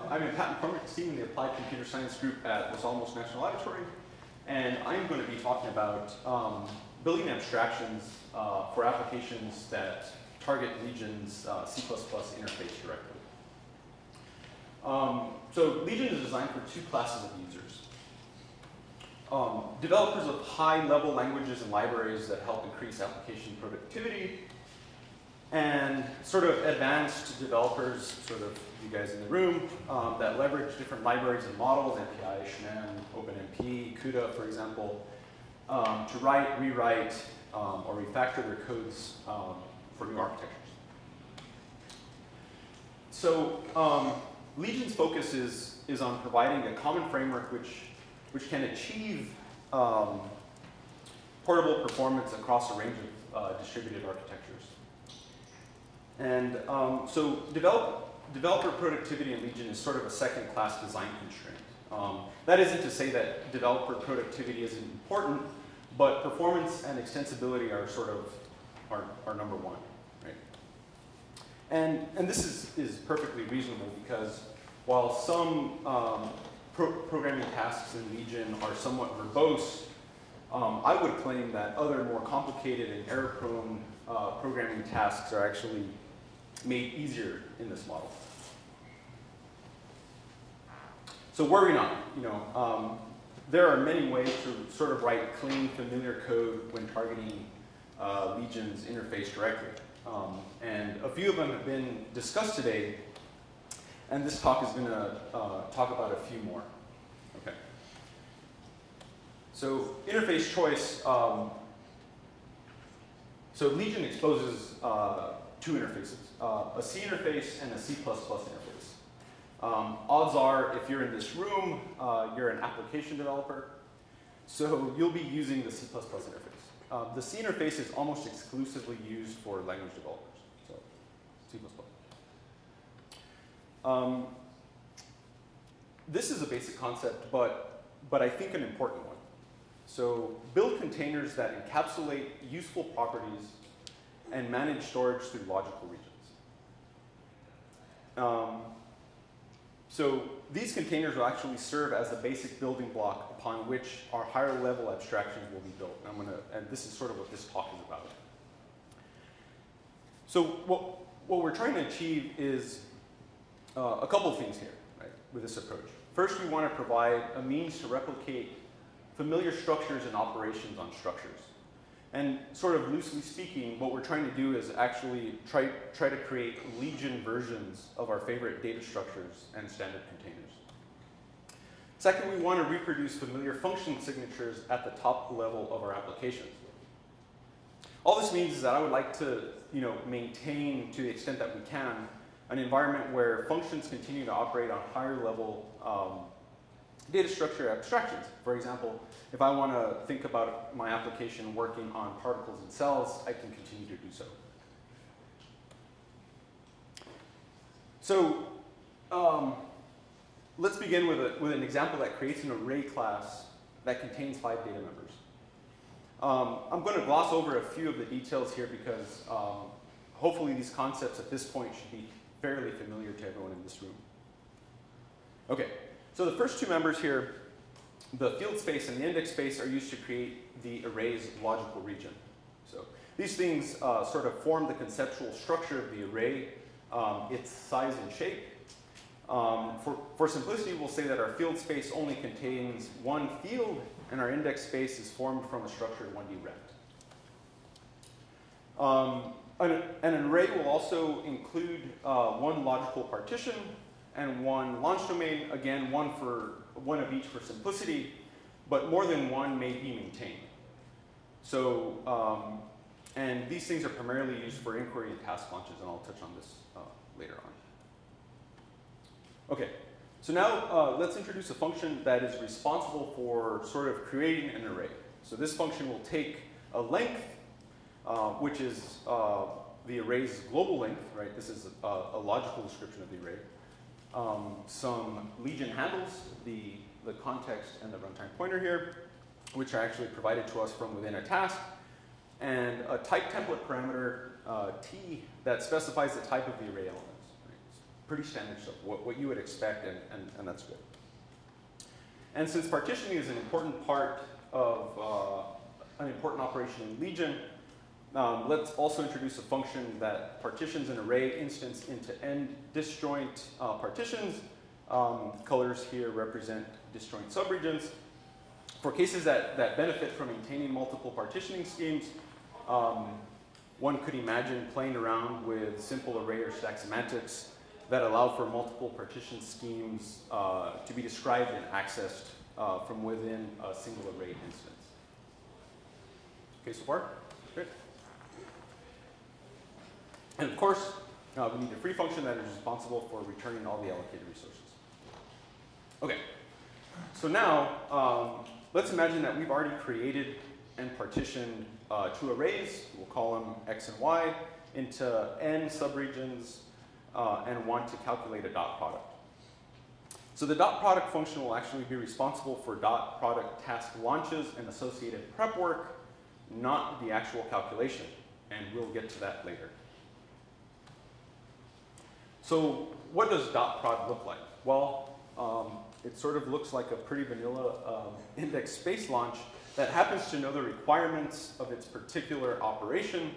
I'm in Pat McCormick's team in the Applied Computer Science group at Los Alamos National Laboratory, and I'm going to be talking about building abstractions for applications that target Legion's C++ interface directly. So Legion is designed for two classes of users. Developers of high-level languages and libraries that help increase application productivity, and sort of advanced developers, sort of you guys in the room, that leverage different libraries and models, MPI, Shnem, OpenMP, CUDA, for example, to write, rewrite, or refactor their codes for new architectures. So Legion's focus is on providing a common framework which can achieve portable performance across a range of distributed architectures. And so developer productivity in Legion is sort of a second-class design constraint. That isn't to say that developer productivity isn't important, but performance and extensibility are sort of are number one, right? And this is perfectly reasonable because while some programming tasks in Legion are somewhat verbose, I would claim that other more complicated and error-prone programming tasks are actually made easier in this model. So worry not, there are many ways to sort of write clean, familiar code when targeting Legion's interface directly. And a few of them have been discussed today, and this talk is going to talk about a few more. Okay. So interface choice. So Legion exposes two interfaces, a C interface and a C++ interface. Odds are, if you're in this room, you're an application developer, so you'll be using the C++ interface. The C interface is almost exclusively used for language developers, so C++. This is a basic concept, but I think an important one. So build containers that encapsulate useful properties and manage storage through logical regions. So these containers will actually serve as a basic building block upon which our higher level abstractions will be built. And this is sort of what this talk is about. So what we're trying to achieve is a couple of things here, right, with this approach. First, we want to provide a means to replicate familiar structures and operations on structures. And sort of loosely speaking, what we're trying to do is actually try to create Legion versions of our favorite data structures and standard containers. Second, we want to reproduce familiar function signatures at the top level of our applications. All this means is that I would like to maintain, to the extent that we can, an environment where functions continue to operate on higher level data structure abstractions. For example, if I want to think about my application working on particles and cells, I can continue to do so. So let's begin with an example that creates an array class that contains 5 data members. I'm going to gloss over a few of the details here because hopefully these concepts at this point should be fairly familiar to everyone in this room. Okay. So the first two members here, the field space and the index space, are used to create the array's logical region. So these things sort of form the conceptual structure of the array, its size and shape. For simplicity, we'll say that our field space only contains one field, and our index space is formed from a structured 1D rect. An array will also include one logical partition and one launch domain, again, one of each for simplicity, but more than one may be maintained. So, and these things are primarily used for inquiry and task launches, and I'll touch on this later on. Okay, so now let's introduce a function that is responsible for sort of creating an array. So this function will take a length, which is the array's global length, right? This is a logical description of the array. Some Legion handles, the context and the runtime pointer here, which are actually provided to us from within a task, and a type template parameter, T, that specifies the type of the array elements. Right? pretty standard stuff, what you would expect, and that's good. And since partitioning is an important part of an important operation in Legion, let's also introduce a function that partitions an array instance into end disjoint partitions. Colors here represent disjoint subregions. For cases that benefit from maintaining multiple partitioning schemes, one could imagine playing around with simple array or stack semantics that allow for multiple partition schemes to be described and accessed from within a single array instance. Okay, so far? Good. And of course, we need a free function that is responsible for returning all the allocated resources. Okay, so now let's imagine that we've already created and partitioned two arrays. We'll call them x and y into n subregions and want to calculate a dot product. So the dot product function will actually be responsible for dot product task launches and associated prep work, not the actual calculation, and we'll get to that later. So what does dot prod look like? Well, it sort of looks like a pretty vanilla index space launch that happens to know the requirements of its particular operation,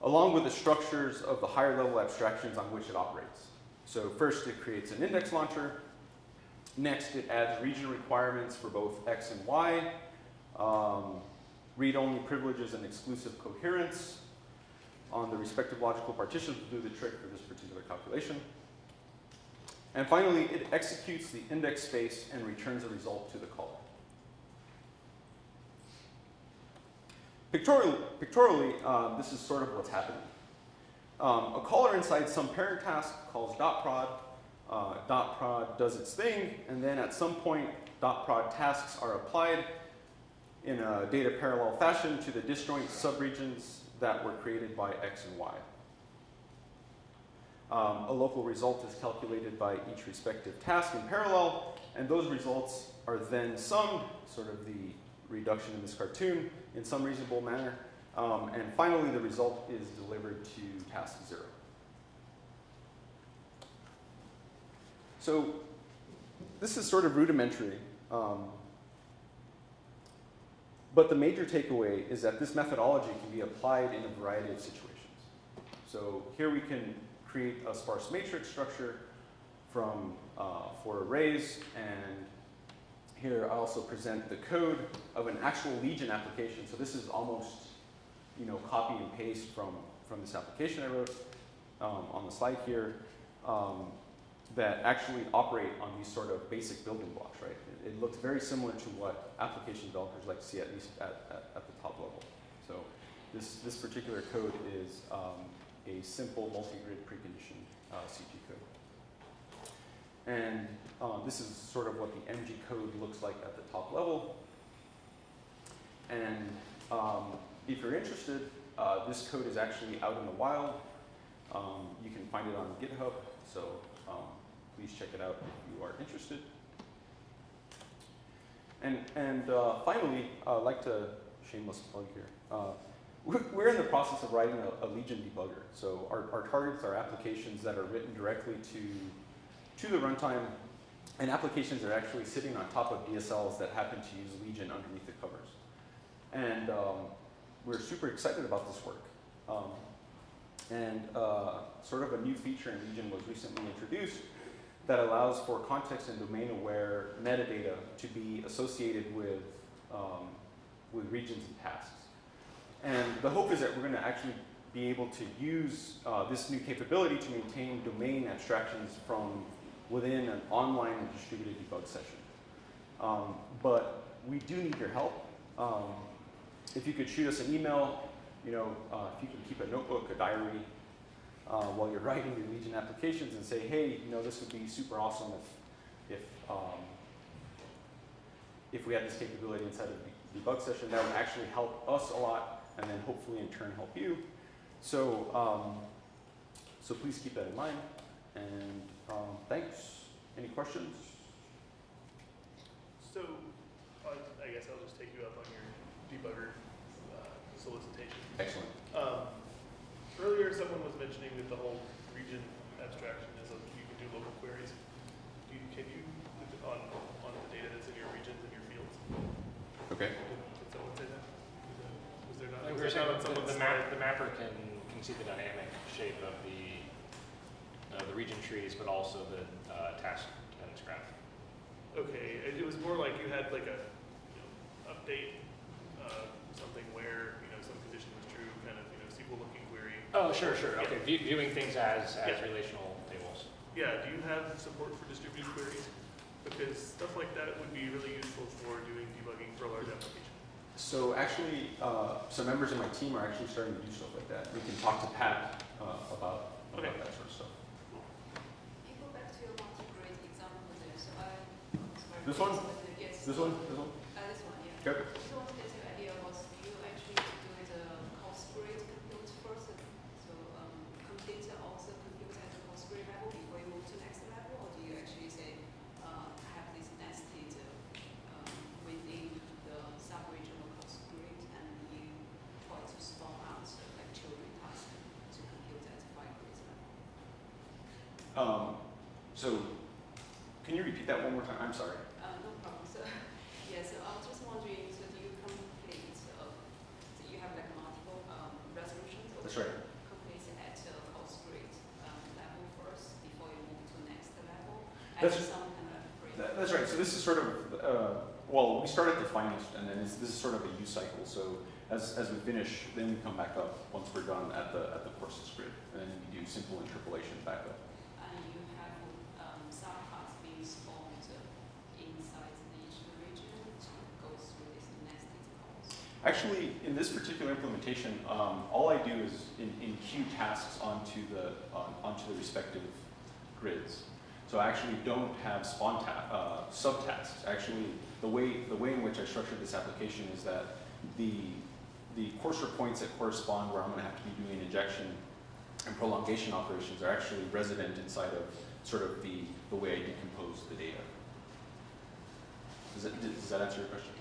along with the structures of the higher level abstractions on which it operates. So first it creates an index launcher. Next it adds region requirements for both x and y, read-only privileges and exclusive coherence on the respective logical partitions will do the trick for this particular calculation. And finally, it executes the index space and returns a result to the caller. Pictorially, this is sort of what's happening. A caller inside some parent task calls dot prod. Dot prod does its thing, and then at some point, dot prod tasks are applied in a data parallel fashion to the disjoint subregions that were created by x and y. A local result is calculated by each respective task in parallel, and those results are then summed, sort of the reduction in this cartoon, in some reasonable manner. And finally, the result is delivered to task 0. So this is sort of rudimentary, but the major takeaway is that this methodology can be applied in a variety of situations. So here we can create a sparse matrix structure from, for arrays, and here I also present the code of an actual Legion application. So this is almost, copy and paste from this application I wrote on the slide here that actually operate on these sort of basic building blocks, right? It looks very similar to what application developers like to see, at least at the top level. So this particular code is a simple multigrid precondition CG code. And this is sort of what the MG code looks like at the top level. And if you're interested, this code is actually out in the wild. You can find it on GitHub, so please check it out if you are interested. And finally, I'd like to shameless plug here. We're in the process of writing a Legion debugger. So our targets are applications that are written directly to the runtime, and applications that are actually sitting on top of DSLs that happen to use Legion underneath the covers. And we're super excited about this work. Sort of a new feature in Legion was recently introduced that allows for context and domain-aware metadata to be associated with regions and tasks. And the hope is that we're going to actually be able to use this new capability to maintain domain abstractions from within an online and distributed debug session. But we do need your help. If you could shoot us an email, if you can keep a notebook, a diary, while you're writing your Legion applications and say, hey, this would be super awesome if we had this capability inside of the debug session, that would actually help us a lot, and then hopefully in turn help you. So, so please keep that in mind, and thanks. Any questions? So, I guess I'll just take you up on your debugger solicitation. Excellent. Earlier, someone was mentioning that the whole region abstraction is you can do local queries. Can you on the data that's in your regions and your fields? Okay. Did someone say that? Was there not? We were saying the mapper can see the dynamic shape of the region trees, but also the task dependence graph. Okay, it was more like you had like a update something where some condition was true, kind of SQL looking query. Oh, sure. Okay, Yeah. viewing things as relational tables. Yeah. Do you have support for distributed queries? Because stuff like that would be really useful for doing debugging for a large application. So actually, some members of my team are actually starting to do stuff like that. We can talk to Pat about that sort of stuff. You go back to your multigrid example there. So sorry. This one? Yes. This one? This one, yeah. Okay. So what the idea was you actually do the cost grid compute first. So complete also compute at the cost grid level before you move to next level, or do you actually say have this nested within the sub-regional cost grid and you try to spawn out like children tasks to compute at the 5 grid level? So can you repeat that one more time? I'm sorry. No problem. So, yeah, so I was just wondering, so do you complete, so you have like multiple resolutions? Or That's right. Complete at cost grid level first before you move to next level? That's- some kind of break. That's right. So this is sort of, well, we start at the finest, and then this is sort of a use cycle. So as we finish, then we come back up once we're done at the courses grid, and then we do simple interpolation back up. And you have subpaths being spawned inside each region to go through this nested calls. Actually, in this particular implementation, all I do is in queue tasks onto the respective grids. So I actually don't have subtasks. Actually, the way in which I structured this application is that the cursor points that correspond where I'm going to have to be doing injection and prolongation operations are actually resident inside of sort of the way I decompose the data. Does that answer your question?